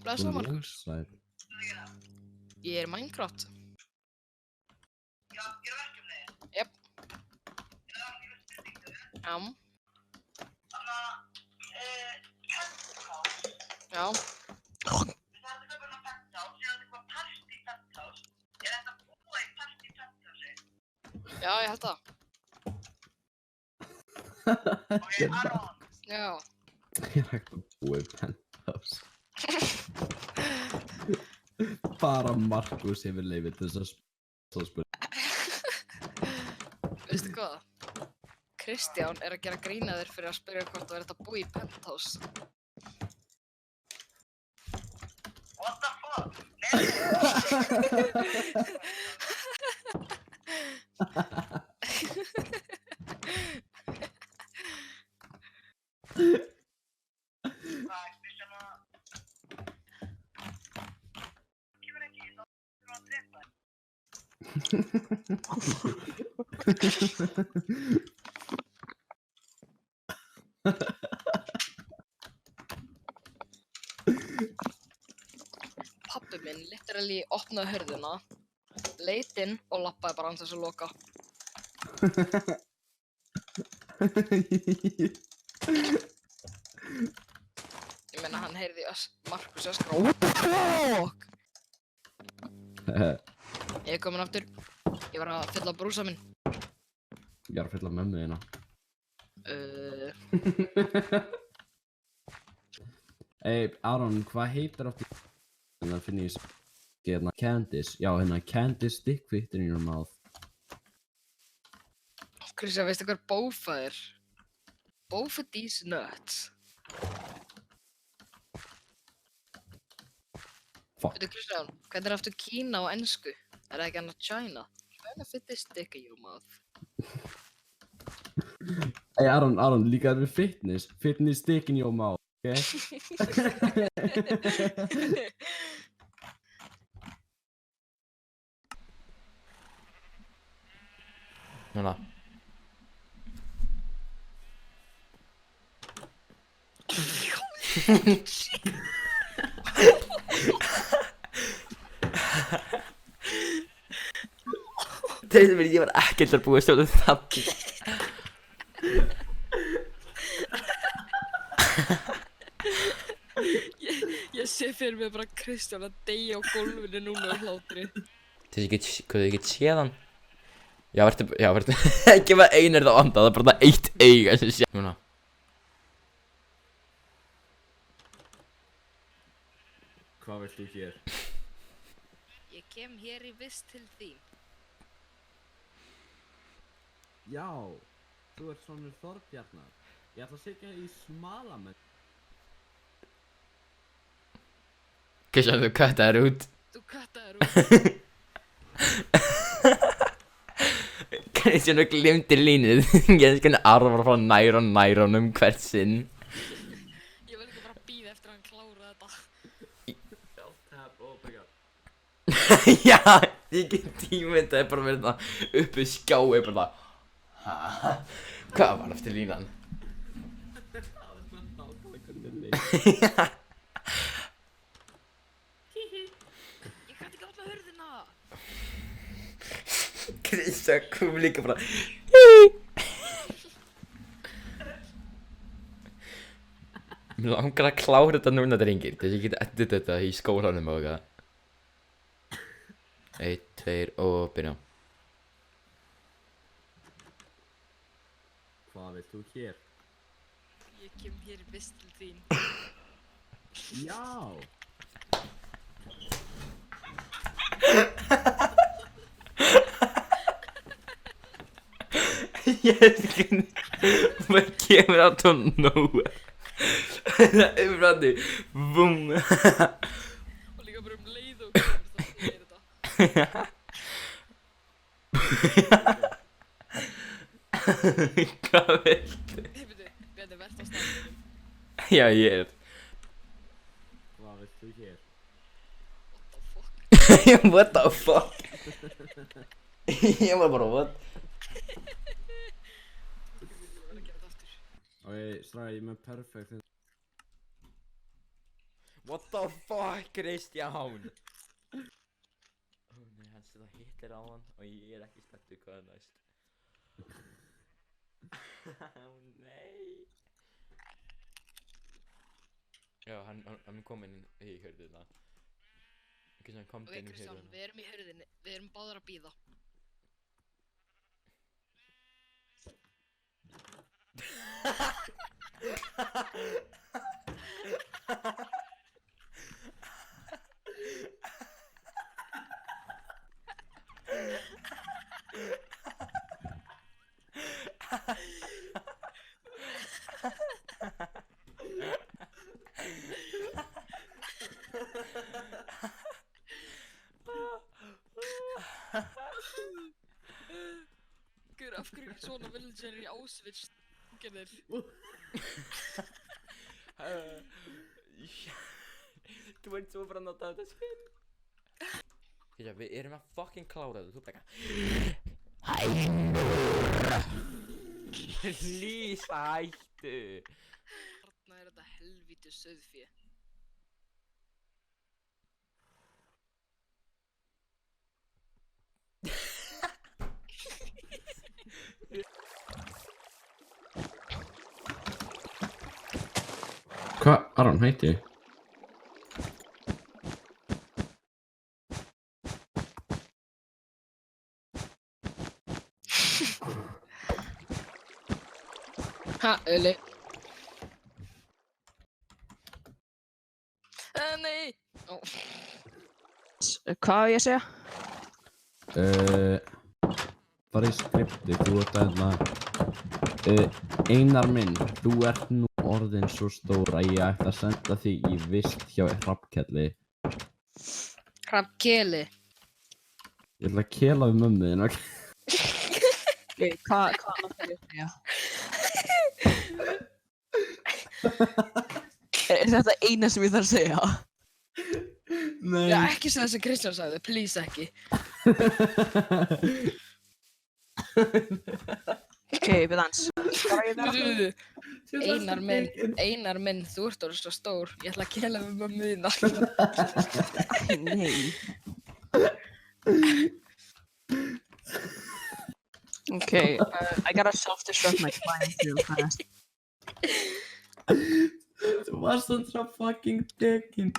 Blessaður Markus. Sæl. Ég er Minecraft. Já, gera verkefni. Jep. Ég vil spurningu. Já. Penthouse. Já. Það er það bara penthouse, ég hafði eitthvað party penthouse. Er þetta búið í party penthouse? Já, ég held það. Ok, Aron. Já. Ég er ekki búið penthouse. Bara Markus hefur leifið til þess að spyrja. Veistu hvað? Kristján er að gera grína þér fyrir að spyrja hvort þú ert að búa í penthouse. What the fuck? Hvað, Kristján að... Kemur ekki, þá þurfum að drepa þér. Pabbi minn literally opnaði hurðina, leit inn og lappaði bara án þess að loka. Ég meina hann heyrði Markus öskra. Fuck! Ég er komin aftur. Ég var að fylla brúsa minn. Ég er að fylla mömmu þína. Aron, hvað heitir áttu hérna finn ég hérna Candice? Já, hérna Candice stick fit in your mouth. Kristján, veistu hver Bofa er? Bofa these nuts. Fuck. Veitu Kristján, hvernig er aftur Kína á ensku? Er það ekki annað China? Trying to fit this stick in your mouth. Aron, líka við fitness. Fitness stick in your mouth, ok? Núna. Þegar ég var ekkert að búa stjórnum það. Ég sé fyrir mig bara Kristján að deyja á gólfinu núna á hlátri. Hvað þið get séð hann? Já, verður ekki með einir þá anda, það er bara það eitt eiga sem sé. Núna. Hvað vilt þú hér? Ég kem hér í vist til þín. Já, þú ert sonur Þorbjarnar. Ég ætla að sigga í Smalamenn. Kristján, þú köttaðir út. Þú kattaðir út. Kristján, þú glimtir línuð. Ég skilja Aron var að fara nær og nær honum hvert sinn. Ég vil ekki bara bíða eftir að hann klára þetta. Self-tap, oh my god. Já, ég get tímyndaði bara verið það uppi í skjái bara það. Hvað var eftir línan? Það var svona nákvæmlega hvernig leik. Ég gæti ekki opna hurðina. Kristján kom líka bara. Mér langar að klára þetta núna drengir, þess að ég get edit þetta í skólanum og eitthvað. 1, 2 og byrja. Hvað vilt þú hér? Ég kem hér í vist til þín. Já! Ég skil, maður kemur out of nowhere. Það er umræði, vum. Og líka bara leið og kemur það að ég þetta. Hvað viltu? Bjarni, verð á staðnum. Já, ég er. Hvað vilt þú hér? What the fuck? What the fuck? Ég var bara, what? Ég vil gera þetta aftur. Ok, stráði, ég er með perfect. What the fuck, Kristján? Ó nei, hann setja Hitler á hann og ég er ekki spenntur hvað er næst. Ó nei. Já, hann er kominn í hurðina. Kristján, komdu inn í Kristján, hurðina. við erum í hurðinni, við erum báðar að bíða. Guður, af hverju ekki svona villager í Auschwitz gerðir? Þú ert svo bara að nota þetta skinn. Við erum að fucking klára þetta, þú bara Please, hættu. Þarna er þetta helvíti sauðfé. Hvað, Aron, hætti ég? Ha, Öli. Nei. Ó. Hvað á ég að segja? Bara í skripti, þú ert Einar minn, þú ert nú orðin svo stór að ég ætti að senda þig í vist hjá Hrafnkelli. Hrafnkeli. Ég ætla að kela við mömmu þín, ok? Hvað langar ég að segja? Er þetta eina sem ég þarf að segja? Nei. Já, ekki sem þessi Kristján sagði, please ekki. Ok, við dans. Einar minn, þú ert orðið svo stór. Ég ætla að kela við mömmu þína. Nei. Okay, I gotta self-destruct my client real fast. Þú varst svona svo fucking tekin.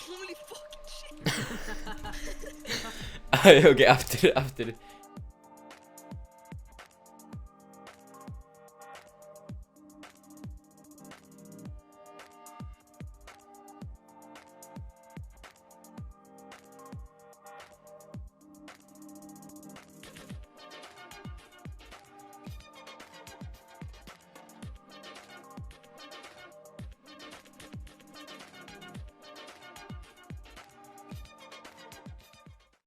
Holy fucking shit. Ok, aftur.